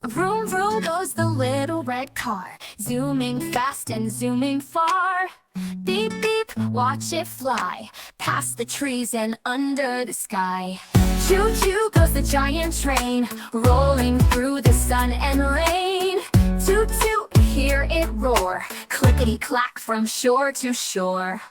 Vroom, vroom goes the little red car, zooming fast and zooming far. Beep, beep, watch it fly, past the trees and under the sky. Choo, choo goes the giant train, rolling through the sun and rain. Toot, toot, hear it roar, clickety-clack from shore to shore.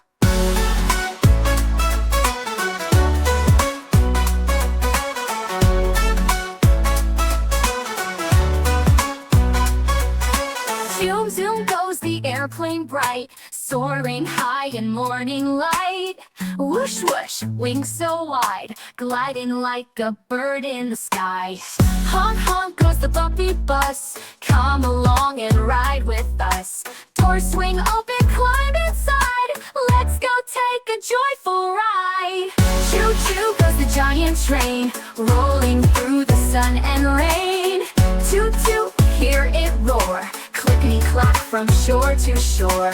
Zoom, zoom goes the airplane bright, soaring high in morning light. Whoosh, whoosh, wings so wide, gliding like a bird in the sky. Honk, honk goes the bumpy bus, come along and ride with us. Doors swing open, climb inside, let's go take a joyful ride. Choo, choo goes the giant train, rolling through the sun and rain. Toot, toot, hear it roar, clickety-clack from shore to shore.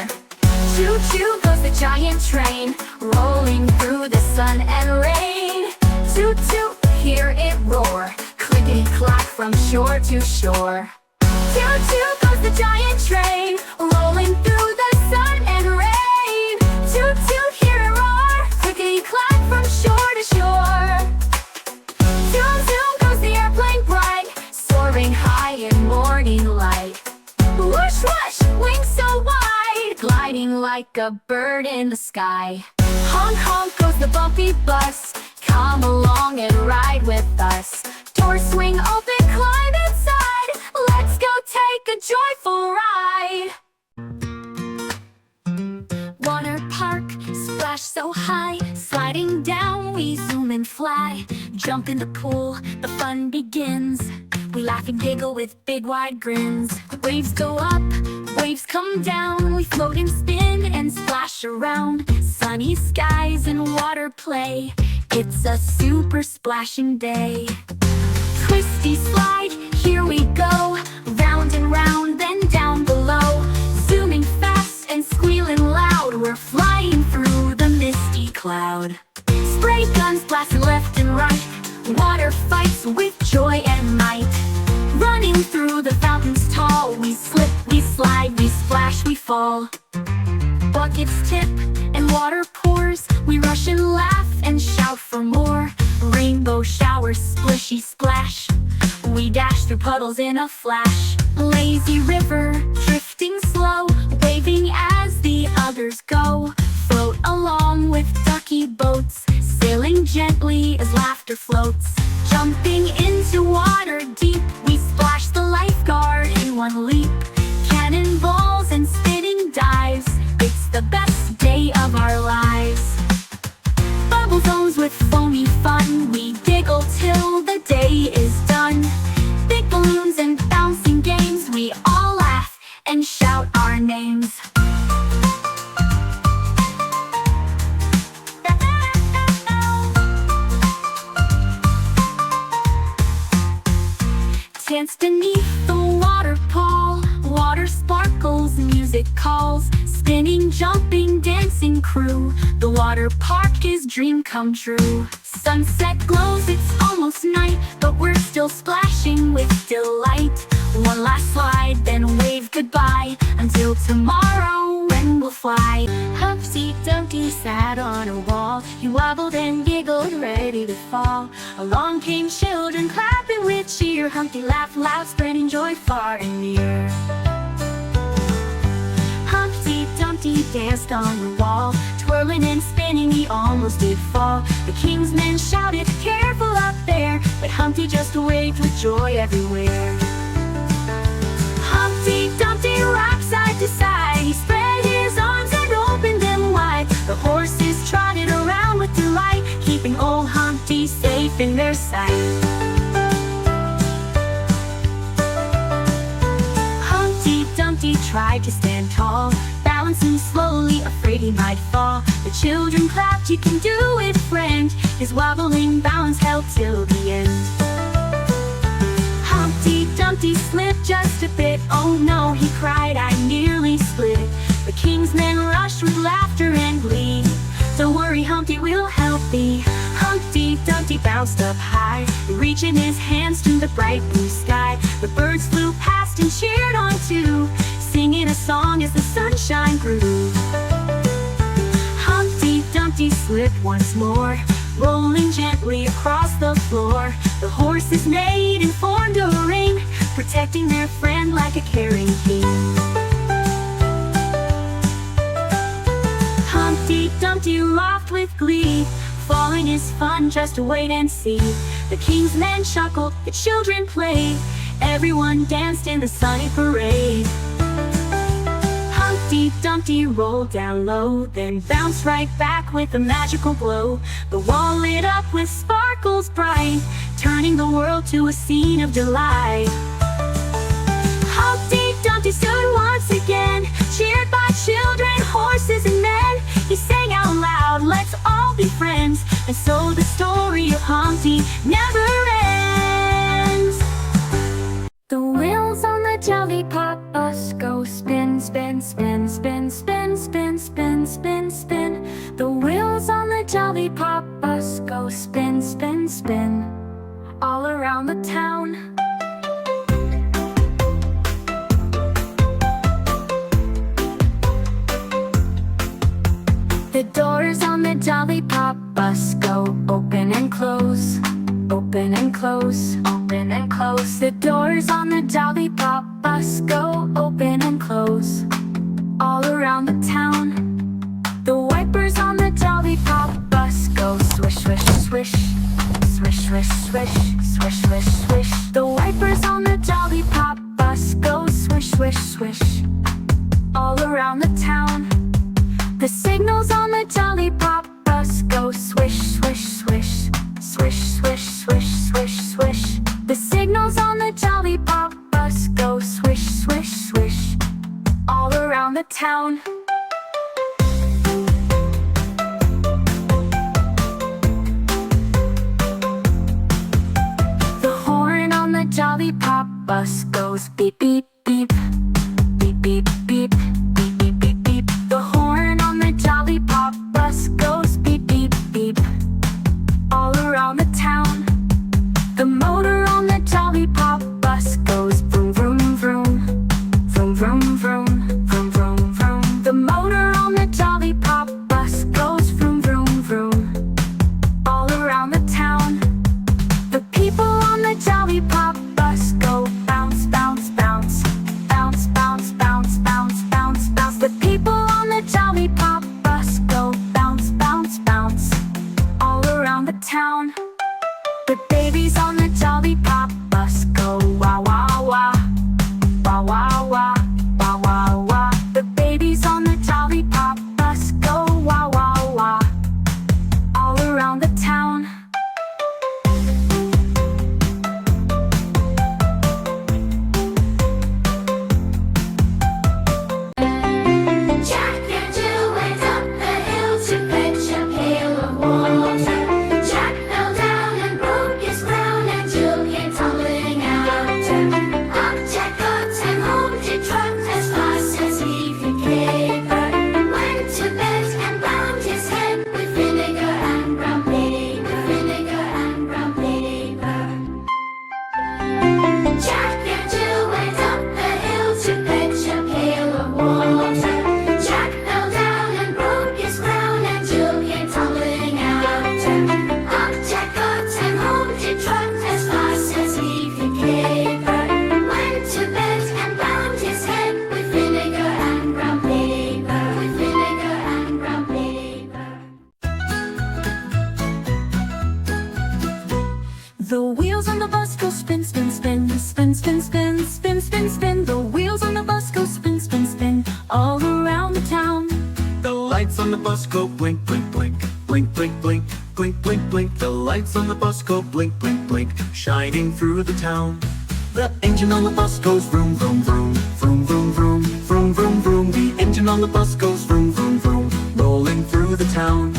Choo, choo goes the giant train, rolling through the sun and rain. Toot, toot, hear it roar, clickety-clack from shore to shore. Toot, toot goes the giant train, rolling through the sun and rain. Toot, toot, hear it roar, clickety-clack from shore to shore. Zoom, zoom goes the airplane bright, soaring high in morning light. Whoosh, whoosh, wings so wide, gliding like a bird in the sky. Honk, honk goes the bumpy bus, come along and ride with us. Doors swing open, climb inside, let's go take a joyful ride. Water park, splash so high, sliding down we zoom and fly. Jump in the pool, the fun begins. We laugh and giggle with big wide grins. Waves go up, waves come down. We float and spin and splash around. Sunny skies and water play. It's a super splashing day. Twisty slide, here we go. Round and round, then down below. Zooming fast and squealing loud. We're flying through the misty cloud. Spray guns blasting left and right. Water fights with joy and might. Running through the fountains tall, we slip, we slide, we splash, we fall. Buckets tip and water pours, we rush and laugh and shout for more. Rainbow showers, splishy splash, we dash through puddles in a flash. Lazy river, drifting slow, waving as the others go. Float along with ducky boats, sailing gently as laughter floats. Jumping into water deep, we splash the lifeguard in one leap. Cannonballs and spinning dives, it's the best day of our lives. Bubble zones with foamy fun, we giggle till the day is done. Big balloons and bouncing games, we all laugh and shout our names. Dance beneath the water pole, water sparkles, music calls. Spinning, jumping, dancing crew, the water park is dream come true. Sunset glows, it's almost night, but we're still splashing with delight. One last slide, then wave goodbye, until tomorrow when we'll fly. Humpty Dumpty sat on a wall, he wobbled and giggled, ready to fall. Along came children, clapping with cheer. Humpty laughed loud, spreading joy far and near. Humpty Dumpty danced on the wall, twirling and spinning, he almost did fall. The king's men shouted, "Careful up there!" but Humpty just waved with joy everywhere. Humpty Dumpty rocked side to side, he spread his arms and opened them wide. The horses trotted around with delight, keeping old Humpty safe in their sight. Humpty Dumpty tried to stand tall, balancing slowly, afraid he might fall. The children clapped, "You can do it, friend." His wobbling balance held till the end. Humpty Dumpty slipped just a bit, "Oh no," he cried, "I nearly split." The king's men rushed with laughter and glee. "Don't worry, Humpty, we'll help thee." Humpty Dumpty bounced up high, reaching his hands to the bright blue sky. The birds flew past and cheered on too, singing a song as the sunshine grew. Humpty Dumpty slipped once more, rolling gently across the floor. The horses neighed and formed a ring, protecting their friend like a caring king. Humpty Dumpty laughed with glee, falling is fun, just wait and see. The king's men chuckled, the children played, everyone danced in the sunny parade. Humpty Dumpty rolled down low, then bounced right back with a magical glow. The wall lit up with sparkles bright, turning the world to a scene of delight. Humpty Dumpty stood once again, cheered by children, horses and men. He sang out loud, let's all be friends. And so the story of Humpty never ends. The wheels on the Jollypop bus go spin, spin, spin, spin, spin, spin, spin, spin, spin. The wheels on the Jollypop bus go spin, spin, spin, all around the town. The doors on the Jollypop bus go open and close, open and close, open and close. The doors on the Jollypop bus go open and close, all around the town. The wipers on the Jollypop bus go swish, swish, swish, swish, swish, swish, swish, swish, swish. The wipers on the Jollypop bus go swish, swish, swish, all around the town. The signals on the Jollypop bus go swish, swish, swish, swish, swish, swish, swish, swish. The signals on the Jollypop bus go swish, swish, swish, all around the town. The horn on the Jollypop bus goes beep, beep, beep, beep, beep, beep. Jollypop bus goes beep, beep, beep, all around the town. The motor on the Jollypop bus goes vroom, vroom, vroom, vroom, vroom, vroom, vroom, vroom, vroom. The motor on the Jollypop bus goes vroom, vroom, vroom, all around the town. The people on the Jollypop bus go bounce, bounce, bounce, bounce, bounce, bounce, bounce, bounce, bounce. The people on the Jollypop go bounce, bounce, bounce, all around the town. The babies on the Jollypop bus go wah, wah, wah, wah, wah, wah, wah, wah, wah. The babies on the Jollypop bus go wah, wah, wah, all around the town. The wheels on the bus go spin, spin, spin, spin, spin, spin, spin, spin, spin. The wheels on the bus go spin, spin, spin, all around the town. The lights on the bus go blink, blink, blink, blink, blink, blink, blink, blink, blink. The lights on the bus go blink, blink, blink, shining through the town. The engine on the bus goes vroom, vroom, vroom, vroom, vroom, vroom, vroom, vroom, vroom. The engine on the bus goes vroom, vroom, vroom, rolling through the town.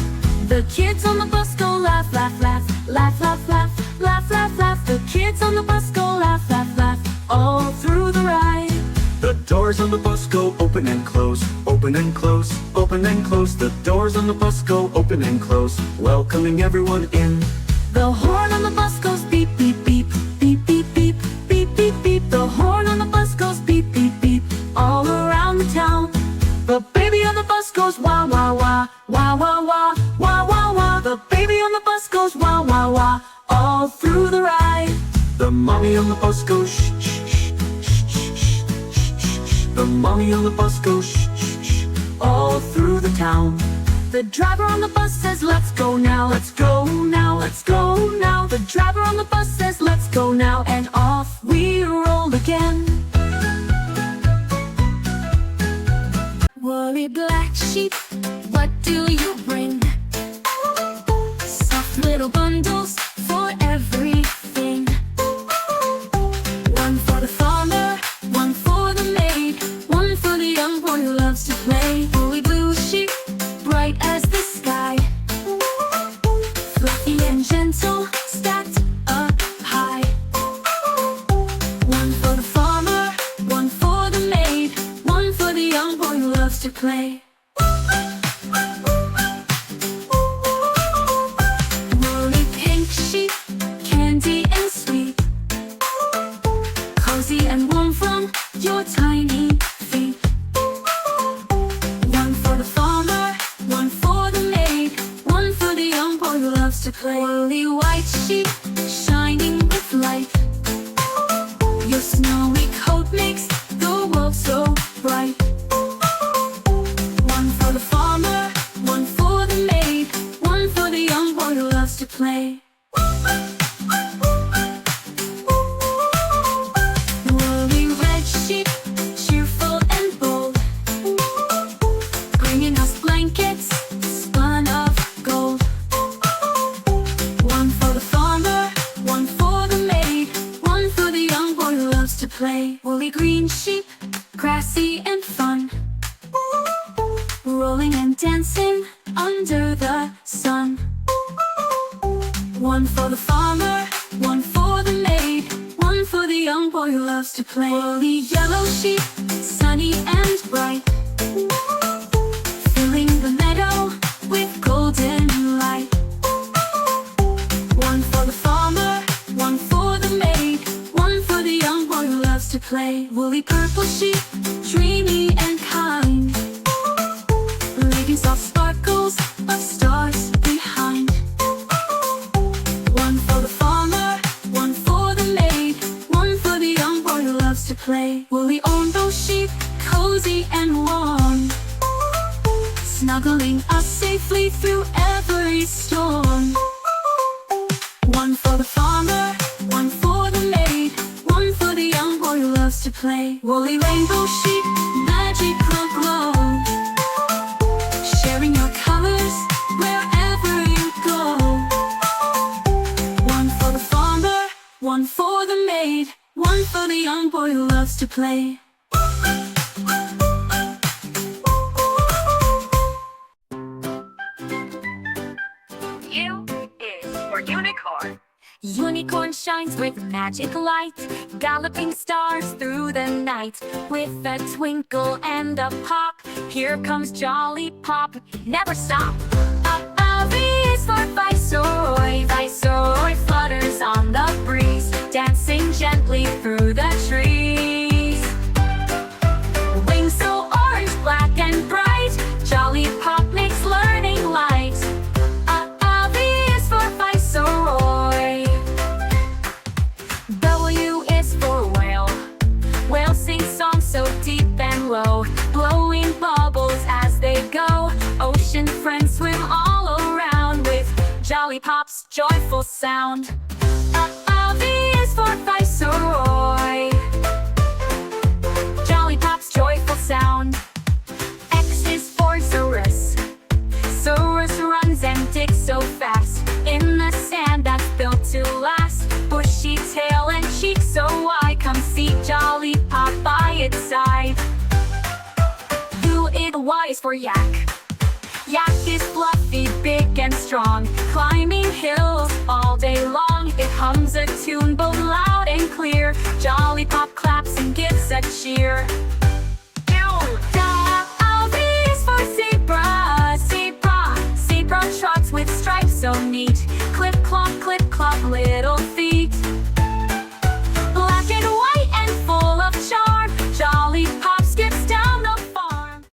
The kids on the bus go laugh, laugh, laugh, laugh, laugh, laugh, laugh, laugh, laugh. The kids on the bus go laugh, laugh, laugh, all through the ride. The doors on the bus go open and close, open and close, open and close. The doors on the bus go open and close, welcoming everyone in. The horn on the bus goes beep, beep, beep, beep, beep, beep, beep, beep, beep. The through the ride. The mommy on the bus goes shh, shh, shh, shh, shh, shh, shh, shh. The mommy on the bus goes shh, shh, shh, all through the town. The driver on the bus says, let's go now, let's go now, let's go now. The driver on the bus says, let's go now, and off we roll again. Woolly black sheep, what do you bring? Soft little bundles for everything. One for the farmer, one for the maid, one for the young boy who loves to play. Woolly blue sheep, bright as the sky, fluffy and gentle, stacked up high. One for the farmer, one for the maid, one for the young boy who loves to play. Woolly pink sheep, candy and sweet, cozy and warm from your tiny feet. One for the farmer, one for the maid, one for the young boy who loves to play. Woolly white sheep, shining with light, your snowy coat makes the world so bright. One for the farmer, one for the maid, one for the young boy who loves to play. Woolly red sheep, cheerful and bold, bringing us blankets spun of gold. One for the farmer, one for the maid, one for the young boy who loves to play. Woolly green sheep, grassy and fun, rolling and dancing under the sun. One for the farmer, one for the maid, one for the young boy who loves to play. Woolly yellow sheep, sunny and bright, filling the meadow with golden light. One for the farmer, one for the maid, one for the young boy who loves to play. Woolly purple sheep, dreamy and kind, leaving soft sparkles of stars behind. One for the farmer, one for the maid, one for the young boy who loves to play. Woolly orange sheep, cozy and warm, snuggling us safely through every storm. One for the farmer, one for the maid, one for the young boy who loves to play. Woolly rainbow sheep, magical glow, sharing your colors wherever you go. One for the farmer, one for the maid, one for the young boy who loves to play. U is for unicorn. Unicorn shines with magic light, galloping stars through the night. With a twinkle and a pop, here comes Jollypop, never stop. V is for Viceroy, Viceroy flutters on the breeze, dancing gently through the trees. Wings so orange, black and bright, Jollypop makes learning light. V is for Viceroy. W is for whale, whales sing songs so deep and low, blowing bubbles as they go. Ocean friends swim all around with Jollypop's joyful sound. V is for Viceroy, Jollypop's joyful sound. X is for Saurus, Saurus runs and digs so fast in the sand that's built to last. Bushy tail and cheek so wide, come see Jollypop by its side. Y is for yak, yak is fluffy, big and strong, climbing hills all day long. It hums a tune both loud and clear, Jollypop claps and gives a cheer.